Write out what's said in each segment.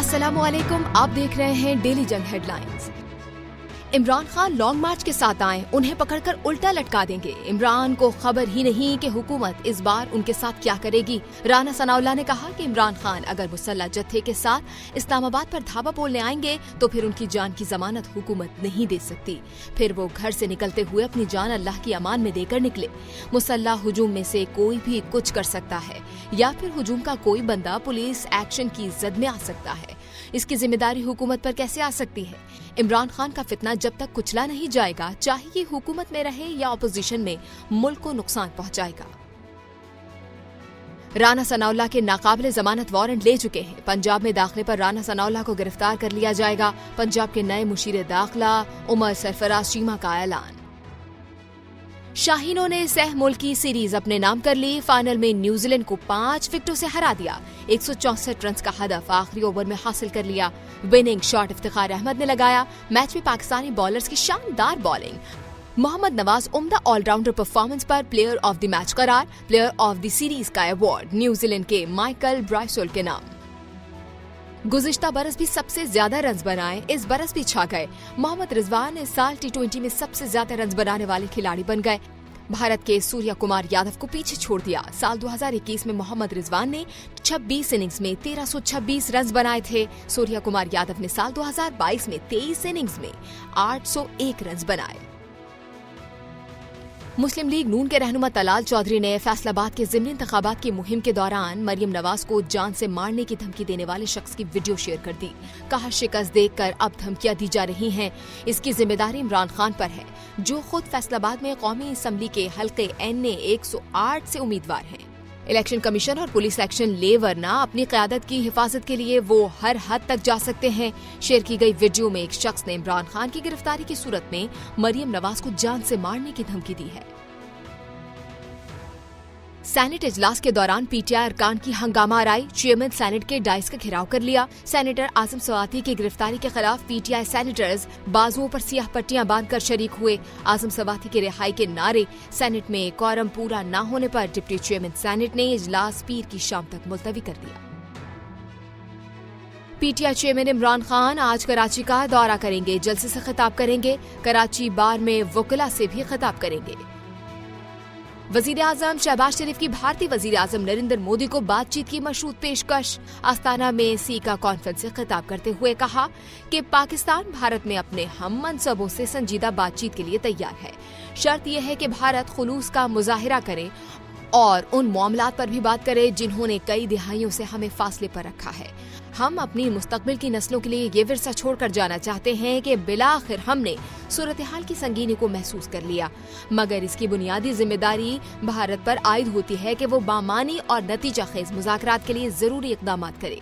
अस्सलामुअलैकुम, आप देख रहे हैं डेली जंग हेडलाइंस। इमरान खान लॉन्ग मार्च के साथ आए, उन्हें पकड़कर उल्टा लटका देंगे। इमरान को खबर ही नहीं कि हुकूमत इस बार उनके साथ क्या करेगी। राना सनाउल्लाह ने कहा कि इमरान खान अगर मुसल्लह जत्थे के साथ इस्लामाबाद पर धावा बोलने आएंगे तो फिर उनकी जान की जमानत हुकूमत नहीं दे सकती। फिर वो घर से निकलते हुए अपनी जान अल्लाह की अमान में देकर निकले। मुसल्लह हुजूम में से कोई भी कुछ कर सकता है या फिर हुजूम का कोई बंदा पुलिस एक्शन की जद में आ सकता है। इसकी जिम्मेदारी हुकूमत पर कैसे आ सकती है? इमरान खान का फितना जब तक कुचला नहीं जाएगा, चाहे ये हुकूमत में रहे या ऑपोजिशन में, मुल्क को नुकसान पहुंचाएगा। राना सनाउल्लाह के नाकाबिले जमानत वारंट ले चुके हैं। पंजाब में दाखिले पर राना सनाउल्लाह को गिरफ्तार कर लिया जाएगा। पंजाब के नए मुशीर दाखिला उमर सरफराज चीमा का ऐलान। शाहीनों ने सह मुल्की सीरीज अपने नाम कर ली। फाइनल में न्यूजीलैंड को 5 विकेटों से हरा दिया। 164 रन का हदफ आखिरी ओवर में हासिल कर लिया। विनिंग शॉट इफ्तिखार अहमद ने लगाया। मैच में पाकिस्तानी बॉलर्स की शानदार बॉलिंग। मोहम्मद नवाज उम्दा ऑलराउंडर परफॉर्मेंस पर प्लेयर ऑफ द मैच करार। प्लेयर ऑफ द सीरीज का अवार्ड न्यूजीलैंड के माइकल ब्राइसोल के नाम। गुज़िश्ता बरस भी सबसे ज्यादा रन्स बनाए, इस बरस भी छा गए। मोहम्मद रिजवान इस साल T20 में सबसे ज्यादा रन्स बनाने वाले खिलाड़ी बन गए। भारत के सूर्य कुमार यादव को पीछे छोड़ दिया। साल 2021 में मोहम्मद रिजवान ने 26 इनिंग्स में 1326 रन्स बनाए थे। सूर्य कुमार यादव ने साल 2022 में 23 इनिंग्स में 801 रन्स बनाए। मुस्लिम लीग नून के रहनुमा तलाल चौधरी ने फैसलाबाद के ज़िमनी इंतखाबात की मुहिम के दौरान मरियम नवाज को जान से मारने की धमकी देने वाले शख्स की वीडियो शेयर कर दी। कहा, शिकस्त देखकर अब धमकियां दी जा रही हैं। इसकी जिम्मेदारी इमरान खान पर है, जो खुद फैसलाबाद में कौमी असम्बली के हल्के NA 108 से उम्मीदवार हैं। इलेक्शन कमीशन और पुलिस एक्शन ले, वरना अपनी क़यादत की हिफाजत के लिए वो हर हद तक जा सकते हैं। शेयर की गई वीडियो में एक शख्स ने इमरान खान की गिरफ्तारी की सूरत में मरियम नवाज को जान से मारने की धमकी दी है। सेनेट इजलास के दौरान PTI अरकान की हंगामा आराई। चेयरमैन सेनेट के डाइस का घेराव कर लिया। सेनेटर आजम सवाती की गिरफ्तारी के खिलाफ PTI सेनेटर्स बाजुओं पर सियाह पट्टियां बांधकर शरीक हुए। आजम सवाती की रिहाई के नारे। सेनेट में कोरम पूरा न होने पर डिप्टी चेयरमैन सेनेट ने इजलास पीर की शाम तक मुलतवी कर दिया। PTI चेयरमैन इमरान खान आज कराची का दौरा करेंगे। जलसे से खिताब करेंगे। कराची बार में वकला से भी खिताब करेंगे। वजीर आजम शहबाज शरीफ की भारतीय वजीर आजम नरेंद्र मोदी को बातचीत की मशरूत पेशकश। आस्ताना में सीका कॉन्फ्रेंस से खिताब करते हुए कहा कि पाकिस्तान भारत में अपने हम मनसूबों से संजीदा बातचीत के लिए तैयार है। शर्त यह है कि भारत खुलूस का मुजाहिरा करे और उन मामलात पर भी बात करे जिन्होंने कई दिहाइयों से हमें फासले पर रखा है। हम अपनी मुस्तकबिल की नस्लों के लिए ये विरसा छोड़कर जाना चाहते हैं कि बिलाखिर हमने सूरत हाल की संगीनी को महसूस कर लिया, मगर इसकी बुनियादी जिम्मेदारी भारत पर आयद होती है कि वो बामानी और नतीजा खेज मुज़ाकरात के लिए जरूरी इक़दाम करे।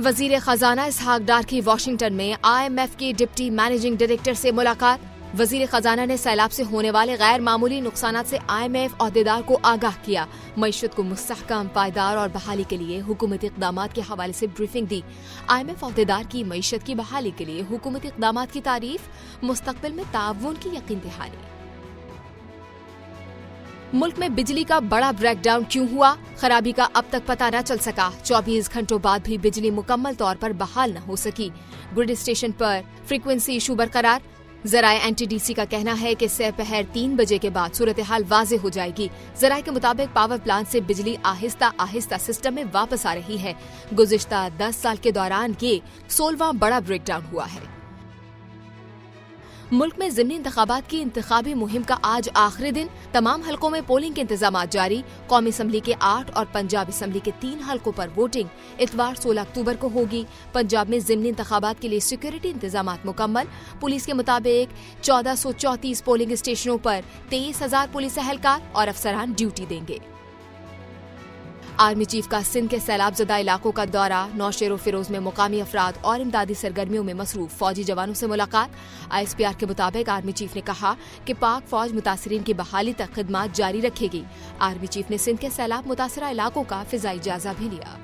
वजीर खजाना इसहाक डार की वाशिंगटन में IMF के डिप्टी मैनेजिंग डायरेक्टर से मुलाकात। वजीर खजाना ने सैलाब से होने वाले गैर मामूली नुकसानात से IMF अहदेदार को आगाह किया। मईशत को मुस्तहकम, पायदार और बहाली के लिए हुकूमती इक़दामात के हवाले से ब्रीफिंग दी। IMF अहदेदार की मईशत की बहाली के लिए हुकूमती इक़दामात की तारीफ, मुस्तक़बिल में ताउन की यकीन दहानी। मुल्क में बिजली का बड़ा ब्रेकडाउन क्यों हुआ? खराबी का अब तक पता न चल सका। 24 घंटों बाद भी बिजली मुकम्मल तौर पर बहाल न हो सकी। ग्रिड स्टेशन पर फ्रीक्वेंसी इशू बरकरार। ज़राए NTDC का कहना है कि दोपहर 3 बजे के बाद सूरत हाल वाज़ेह हो जाएगी। ज़राए के मुताबिक पावर प्लांट से बिजली आहिस्ता आहिस्ता सिस्टम में वापस आ रही है। गुज़िश्ता 10 साल के दौरान ये 16वां बड़ा ब्रेकडाउन हुआ है। मुल्क में ज़िमनी इंतखाबात की इंतखाबी मुहिम का आज आखिरी दिन। तमाम हलकों में पोलिंग के इंतजामात जारी। कौमी असम्बली के 8 और पंजाब असम्बली के 3 हलकों पर वोटिंग इतवार 16 अक्टूबर को होगी। पंजाब में ज़िमनी इंतखाबात के लिए सिक्योरिटी इंतजामात मुकम्मल। पुलिस के मुताबिक 1434 पोलिंग स्टेशनों पर 23,000 पुलिस एहलकार और अफसरान ड्यूटी देंगे। आर्मी चीफ का सिंध के सैलाब ज़दा इलाकों का दौरा। नौशेरो फिरोज में मुकामी अफराद और इमदादी सरगर्मियों में मसरूफ फौजी जवानों से मुलाकात। ISPR के मुताबिक आर्मी चीफ ने कहा कि पाक फौज मुतासरीन की बहाली तक खिदमात जारी रखेगी। आर्मी चीफ ने सिंध के सैलाब मुतासरा इलाकों का फिजाई जायजा भी लिया।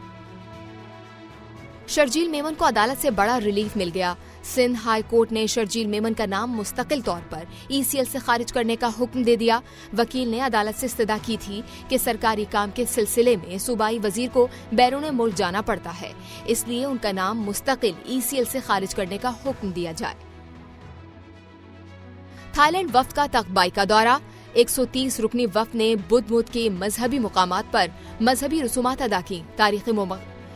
शर्जील मेमन को अदालत से बड़ा रिलीफ मिल गया। सिंध हाई कोर्ट ने शर्जील मेमन का नाम मुस्तकिल तौर पर ECL से खारिज करने का हुक्म दे दिया। वकील ने अदालत से इस्तदा की थी कि सरकारी काम के सिलसिले में सूबाई वजीर को बैरून मुल्क जाना पड़ता है, इसलिए उनका नाम मुस्तकिल ECL से खारिज करने का हुक्म दिया जाए। थाईलैंड वफ्द का तख्तबाई का दौरा। 130 रुकनी वफ्द ने बुध के मजहबी मुकामात पर मजहबी रसूमात अदा की।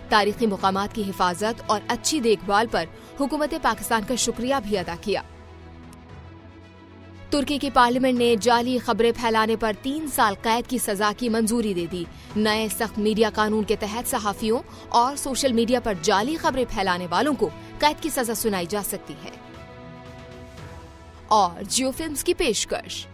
तारीखी मुकामात की हिफाजत और अच्छी देखभाल पर हुकूमत पाकिस्तान का शुक्रिया भी अदा किया। तुर्की की पार्लियामेंट ने जाली खबरें फैलाने पर 3 साल कैद की सजा की मंजूरी दे दी। नए सख्त मीडिया कानून के तहत सहाफियों और सोशल मीडिया पर जाली खबरें फैलाने वालों को कैद की सजा सुनाई जा सकती है। और जियो फिल्म्स की पेशकश।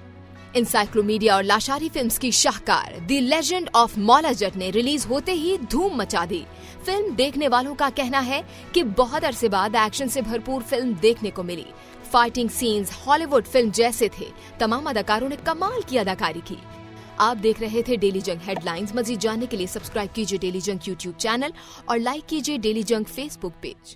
इंसाइक्लोमीडिया और लाशारी फिल्म्स की शाहकार the legend of Maula Jatt ने रिलीज होते ही धूम मचा दी। फिल्म देखने वालों का कहना है कि बहुत अरसे बाद एक्शन से भरपूर फिल्म देखने को मिली। फाइटिंग सीन्स हॉलीवुड फिल्म जैसे थे। तमाम अदाकारों ने कमाल की अदाकारी की। आप देख रहे थे डेली जंग हेडलाइंस। मजीद जानने के लिए सब्सक्राइब कीजिए डेली जंग YouTube चैनल और लाइक कीजिए डेली जंग Facebook पेज।